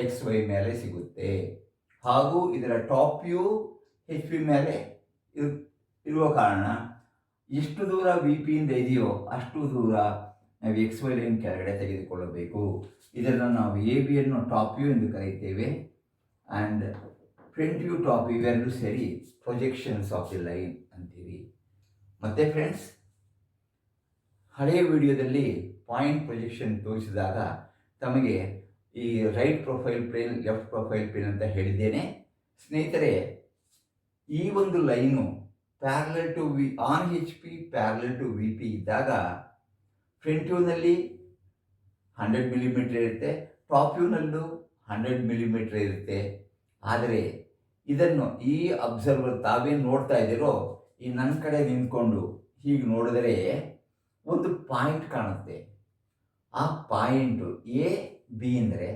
XY ಮೇಲೆ ಸಿಗುತ್ತೆ. ಹಾಗೂ ಇದರ ಟಾಪ್ ವ್ಯೂ HP ಮೇಲೆ ಇರುವ ಕಾರಣ ಎಷ್ಟು ದೂರ VP ಇಂದ ಇದೆಯೋ ಅಷ್ಟು ದೂರ ನಾವು XY ಲೈನ್ ಕೆಳಗಡೆ ತೆಗೆದುಕೊಳ್ಳಬೇಕು. ಇದನ್ನು ನಾವು AB ಅನ್ನು ಟಾಪ್ ವ್ಯೂ ಎಂದು ಕರೆಯುತ್ತೇವೆ. And front view top view ಇವೆರಡು ಸೇರಿ ಪ್ರೊಜೆಕ್ಷನ್ಸ್ ಆಫ್ ದಿ ಲೈನ್ ಅಂತೀವಿ. ಮತ್ತು ಫ್ರೆಂಡ್ಸ್, ಹಳೆಯ ವಿಡಿಯೋದಲ್ಲಿ ಪಾಯಿಂಟ್ ಪ್ರೊಜೆಕ್ಷನ್ ತೋರಿಸಿದಾಗ ತಮಗೆ ಈ right profile plane, left profile plane ಅಂತ ಹೇಳಿದ್ದೇನೆ. ಸ್ನೇಹಿತರೆ, ಈ ಒಂದು line parallel to on HP parallel to VP ಇದ್ದಾಗ ಫ್ರಂಟ್ ವ್ಯೂನಲ್ಲಿ 100 ಮಿಲಿಮೀಟರ್ ಇರುತ್ತೆ, ಟಾಪ್ ವ್ಯೂನಲ್ಲೂ 100 ಮಿಲಿಮೀಟರ್ ಇರುತ್ತೆ. ಆದರೆ ಇದನ್ನು ಈ ಅಬ್ಸರ್ವರ್ ತಾವೇನು ನೋಡ್ತಾ ಇದ್ದೀರೋ ಈ ನನ್ನ ಕಡೆ ನಿಂತ್ಕೊಂಡು ಹೀಗೆ ನೋಡಿದರೆ ಒಂದು ಪಾಯಿಂಟ್ ಕಾಣುತ್ತೆ. ಆ ಪಾಯಿಂಟು AB ಅಂದರೆ